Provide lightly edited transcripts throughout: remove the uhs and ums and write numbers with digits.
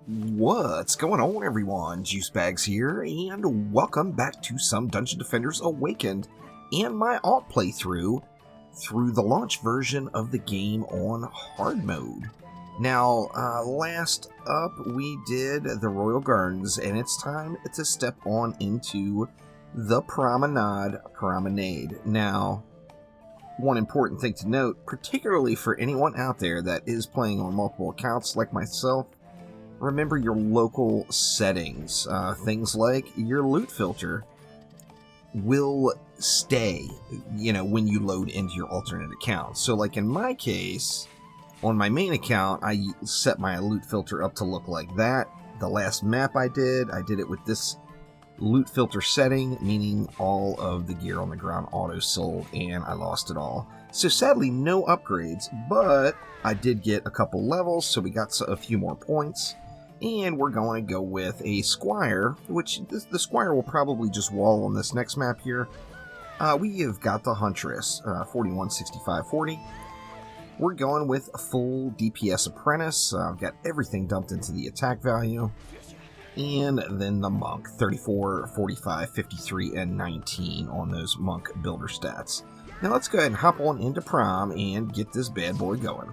What's going on, everyone? Juicebags here, and welcome back to some Dungeon Defenders Awakened and my alt playthrough through the launch version of the game on hard mode. Now, last up we did the Royal Gardens, and it's time to step on into the Promenade. Now, one important thing to note, particularly for anyone out there that is playing on multiple accounts like myself, remember your local settings. Things like your loot filter will stay, when you load into your alternate account. So like in my case, on my main account, I set my loot filter up to look like that. The last map I did it with this loot filter setting, meaning all of the gear on the ground auto sold, and I lost it all. So sadly, no upgrades, but I did get a couple levels, so we got a few more points. And we're going to go with a Squire, which the Squire will probably just wall on this next map here. We have got the Huntress, 41, 65, 40. We're going with a full DPS Apprentice. I've got everything dumped into the attack value. And then the Monk, 34, 45, 53, and 19 on those Monk builder stats. Now let's go ahead and hop on into Prom and get this bad boy going.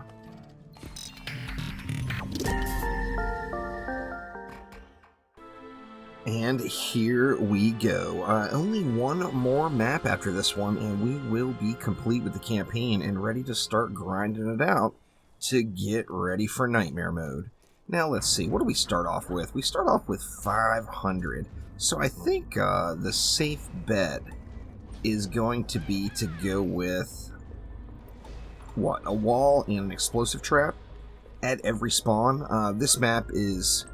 And here we go. Only one more map after this one, and we will be complete with the campaign and ready to start grinding it out to get ready for Nightmare Mode. Now let's see, what do we start off with? We start off with 500. So I think the safe bet is going to be to go with, what, a wall and an explosive trap at every spawn. This map is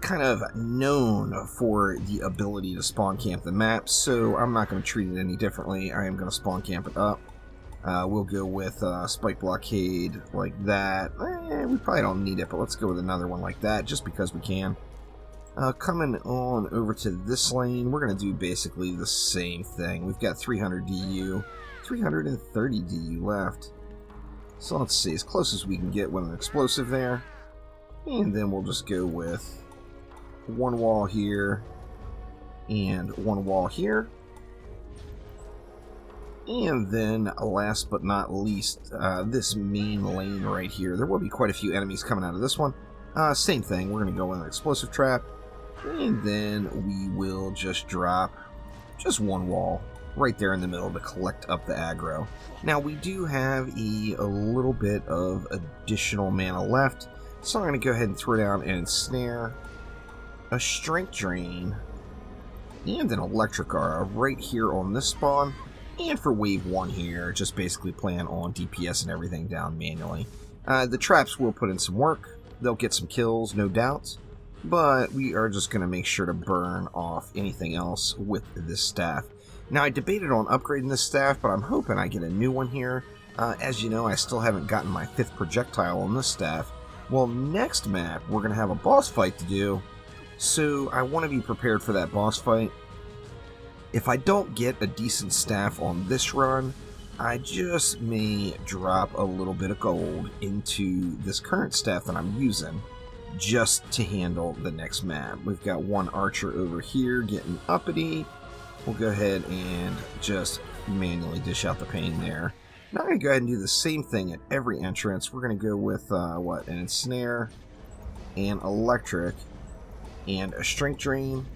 kind of known for the ability to spawn camp the map, so I'm not going to treat it any differently. I am going to spawn camp it up. We'll go with Spike Blockade like that. We probably don't need it, but let's go with another one like that just because we can. Coming on over to this lane, we're going to do basically the same thing. We've got 300 DU, 330 DU left. So let's see, as close as we can get with an explosive there. And then we'll just go with one wall here and one wall here. And then last but not least, this main lane right here. There will be quite a few enemies coming out of this one. Same thing, we're going to go with an explosive trap. And then we will just drop just one wall right there in the middle to collect up the aggro. Now we do have a little bit of additional mana left, so I'm going to go ahead and throw down an ensnare, a strength drain, and an electric aura right here on this spawn. And for wave 1 here, just basically plan on DPS and everything down manually. The traps will put in some work. They'll get some kills, no doubt. But we are just going to make sure to burn off anything else with this staff. Now, I debated on upgrading this staff, but I'm hoping I get a new one here. As you know, I still haven't gotten my 5th projectile on this staff. Well, next map, we're going to have a boss fight to do. So I want to be prepared for that boss fight. If I don't get a decent staff on this run, I just may drop a little bit of gold into this current staff that I'm using just to handle the next map. We've got one archer over here getting uppity. We'll go ahead and just manually dish out the pain there. Now I'm going to go ahead and do the same thing at every entrance. We're going to go with, an ensnare, an electric, and a strength drain.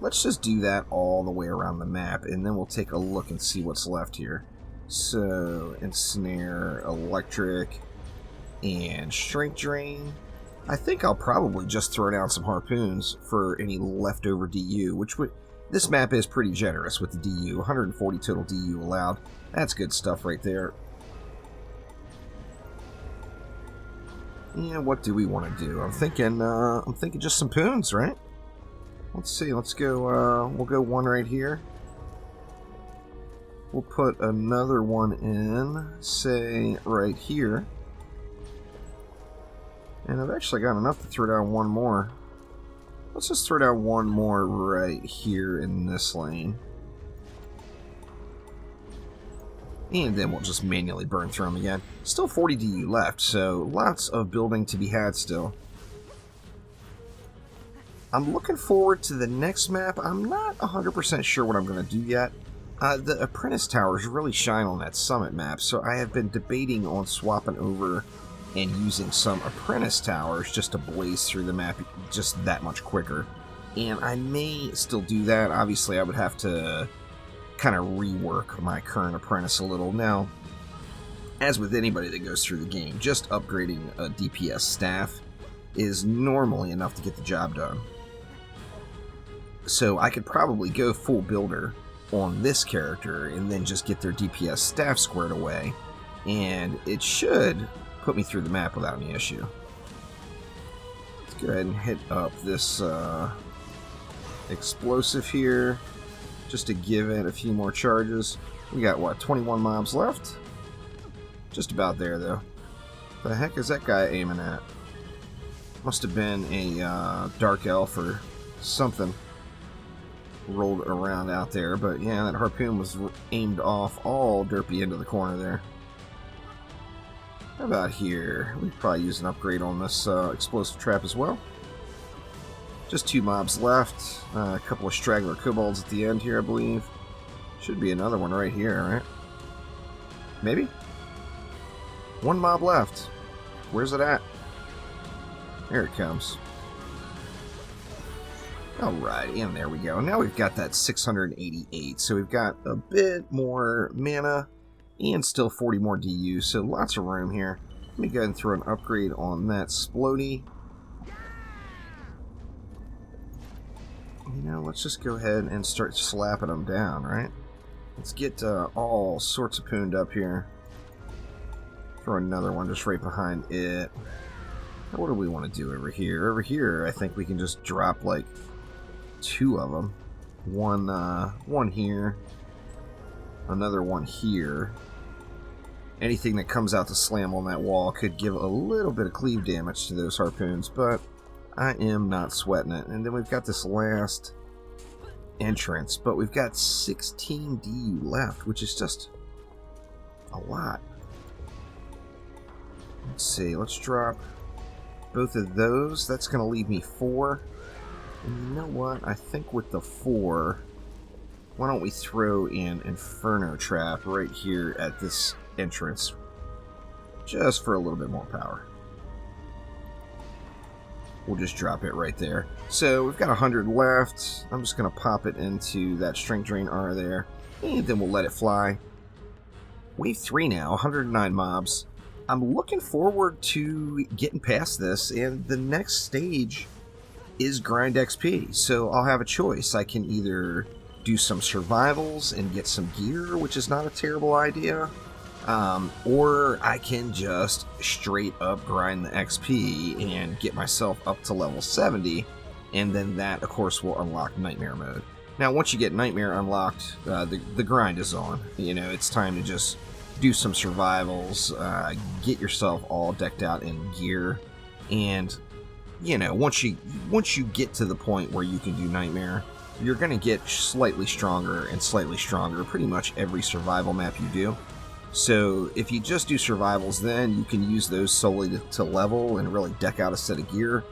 Let's just do that all the way around the map, and then we'll take a look and see what's left here. So, ensnare, electric, and strength drain. I think I'll probably just throw down some harpoons for any leftover DU, which would... This map is pretty generous with the DU, 140 total DU allowed. That's good stuff right there. And what do we want to do? I'm thinking just some poons, right? Let's see, let's go, we'll go one right here. We'll put another one in, say, right here. And I've actually got enough to throw down one more. Let's just throw down one more right here in this lane. And then we'll just manually burn through them again. Still 40 DU left, so lots of building to be had still. I'm looking forward to the next map. I'm not 100% sure what I'm going to do yet. The Apprentice Towers really shine on that Summit map, so I have been debating on swapping over and using some Apprentice Towers just to blaze through the map just that much quicker. And I may still do that. Obviously, I would have to kind of rework my current Apprentice a little. Now, as with anybody that goes through the game, just upgrading a DPS staff is normally enough to get the job done. So I could probably go full builder on this character and then just get their DPS staff squared away, and it should put me through the map without any issue. Let's go ahead and hit up this explosive here just to give it a few more charges. We got, what, 21 mobs left? Just about there, though. The heck is that guy aiming at? Must have been a dark elf or something rolled around out there, but yeah, that harpoon was aimed off all derpy into the corner there. How about here? We could probably use an upgrade on this explosive trap as well. Just 2 mobs left. A couple of straggler kobolds at the end here, I believe. Should be another one right here, right? Maybe? 1 mob left. Where's it at? There it comes. Alright, and there we go. Now we've got that 688, so we've got a bit more mana and still 40 more DU, so lots of room here. Let me go ahead and throw an upgrade on that Splody. You know, let's just go ahead and start slapping them down, right? Let's get all sorts of pooned up here. Throw another one just right behind it. What do we want to do over here? Over here, I think we can just drop like 2 of them. One here. Another one here. Anything that comes out to slam on that wall could give a little bit of cleave damage to those harpoons, but I am not sweating it. And then we've got this last entrance, but we've got 16 DU left, which is just a lot. Let's see, let's drop both of those. That's going to leave me 4. And you know what? I think with the 4, why don't we throw an Inferno Trap right here at this entrance, just for a little bit more power. We'll just drop it right there. So we've got 100 left. I'm just going to pop it into that Strength Drain R there, and then we'll let it fly. Wave 3 now, 109 mobs. I'm looking forward to getting past this, and the next stage is grind XP, so I'll have a choice. I can either do some survivals and get some gear, which is not a terrible idea, or I can just straight up grind the XP and get myself up to level 70, and then that, of course, will unlock Nightmare mode. Now, once you get Nightmare unlocked, the grind is on. You know, it's time to just do some survivals, get yourself all decked out in gear, and you know, once you get to the point where you can do Nightmare, you're going to get slightly stronger and slightly stronger pretty much every survival map you do. So if you just do survivals, then you can use those solely to level and really deck out a set of gear.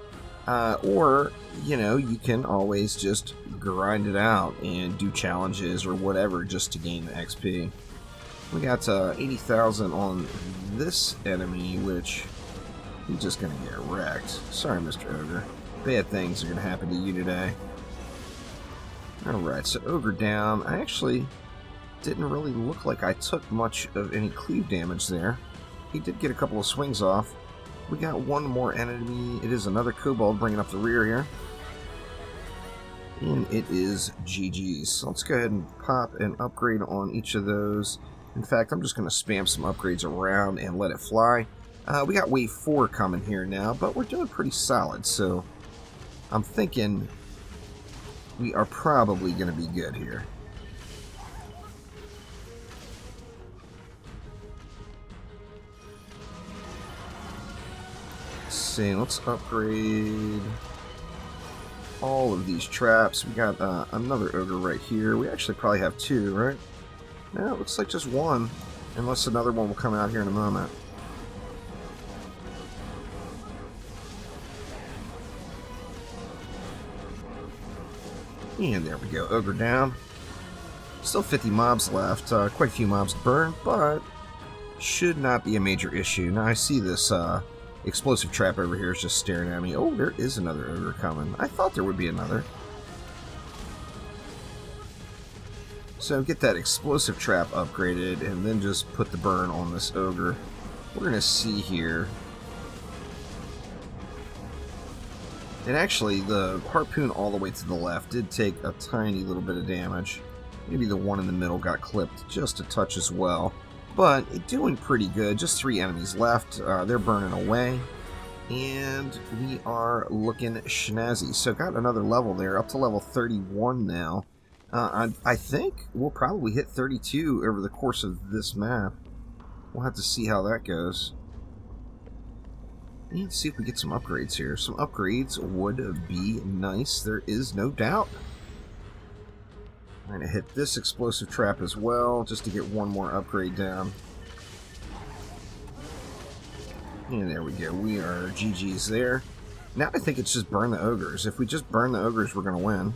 Or, you know, you can always just grind it out and do challenges or whatever just to gain the XP. We got 80,000 on this enemy, which he's just going to get wrecked. Sorry, Mr. Ogre. Bad things are going to happen to you today. Alright, so Ogre down. I actually didn't really look like I took much of any cleave damage there. He did get a couple of swings off. We got one more enemy. It is another kobold bringing up the rear here. And it is GG's. So let's go ahead and pop an upgrade on each of those. In fact, I'm just going to spam some upgrades around and let it fly. We got wave 4 coming here now, but we're doing pretty solid, so I'm thinking we are probably going to be good here. Let's see, let's upgrade all of these traps. We got another ogre right here. We actually probably have 2, right? No, it looks like just 1, unless another one will come out here in a moment. And there we go, ogre down. Still 50 mobs left, quite a few mobs to burn, but should not be a major issue. Now I see this explosive trap over here is just staring at me. Oh, there is another ogre coming. I thought there would be another. So get that explosive trap upgraded and then just put the burn on this ogre. We're going to see here. And actually, the harpoon all the way to the left did take a tiny little bit of damage. Maybe the one in the middle got clipped just a touch as well. But doing pretty good. Just 3 enemies left. They're burning away. And we are looking snazzy. So got another level there, up to level 31 now. I think we'll probably hit 32 over the course of this map. We'll have to see how that goes. And see if we get some upgrades here. Some upgrades would be nice, there is no doubt. I'm going to hit this explosive trap as well, just to get one more upgrade down. And there we go, we are GG's there. Now I think it's just burn the ogres. If we just burn the ogres, we're going to win.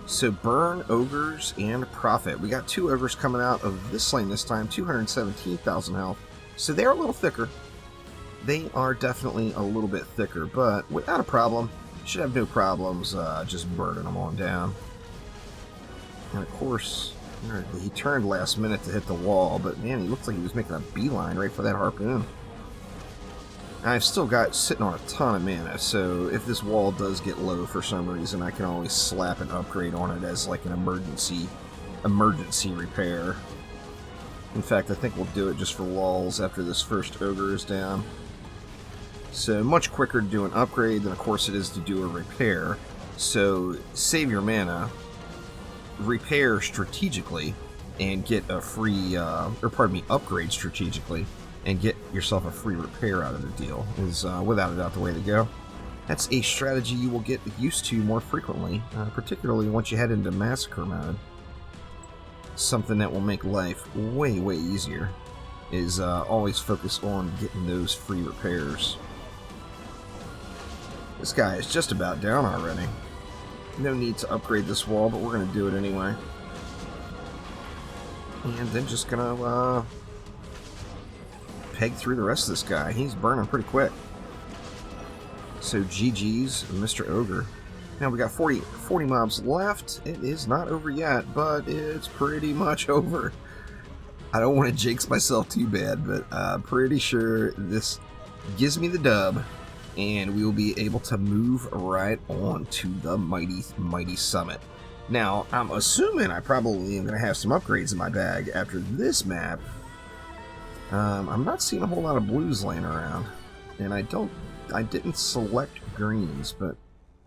So burn ogres and profit. We got 2 ogres coming out of this lane this time, 217,000 health. So they're a little thicker. They are definitely a little bit thicker, but without a problem. Should have no problems just burning them on down. And of course, he turned last minute to hit the wall, but man, he looked like he was making a beeline right for that harpoon. I've still got sitting on a ton of mana, so if this wall does get low for some reason, I can always slap an upgrade on it as like an emergency repair. In fact, I think we'll do it just for lulls after this first ogre is down. So much quicker to do an upgrade than of course it is to do a repair. So save your mana, repair strategically, and get a free, upgrade strategically, and get yourself a free repair out of the deal is without a doubt the way to go. That's a strategy you will get used to more frequently, particularly once you head into massacre mode. Something that will make life way easier is always focus on getting those free repairs. This guy is just about down already. No need to upgrade this wall, but we're going to do it anyway. And then just going to peg through the rest of this guy. He's burning pretty quick. So GG's, Mr. Ogre. Now we got 40 mobs left. It is not over yet, but it's pretty much over. I don't want to jinx myself too bad, but I'm pretty sure this gives me the dub, and we will be able to move right on to the mighty summit. Now, I'm assuming I probably am going to have some upgrades in my bag after this map. I'm not seeing a whole lot of blues laying around, and I didn't select greens, but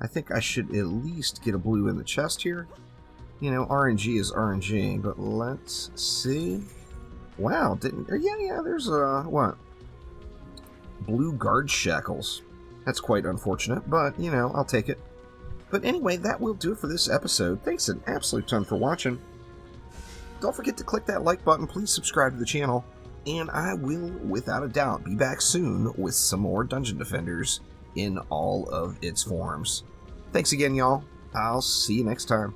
I think I should at least get a blue in the chest here. You know, RNG is RNG, but let's see. Wow, yeah, there's what? Blue guard shackles. That's quite unfortunate, but, you know, I'll take it. But anyway, that will do it for this episode. Thanks an absolute ton for watching. Don't forget to click that like button. Please subscribe to the channel. And I will, without a doubt, be back soon with some more Dungeon Defenders in all of its forms. Thanks again, y'all. I'll see you next time.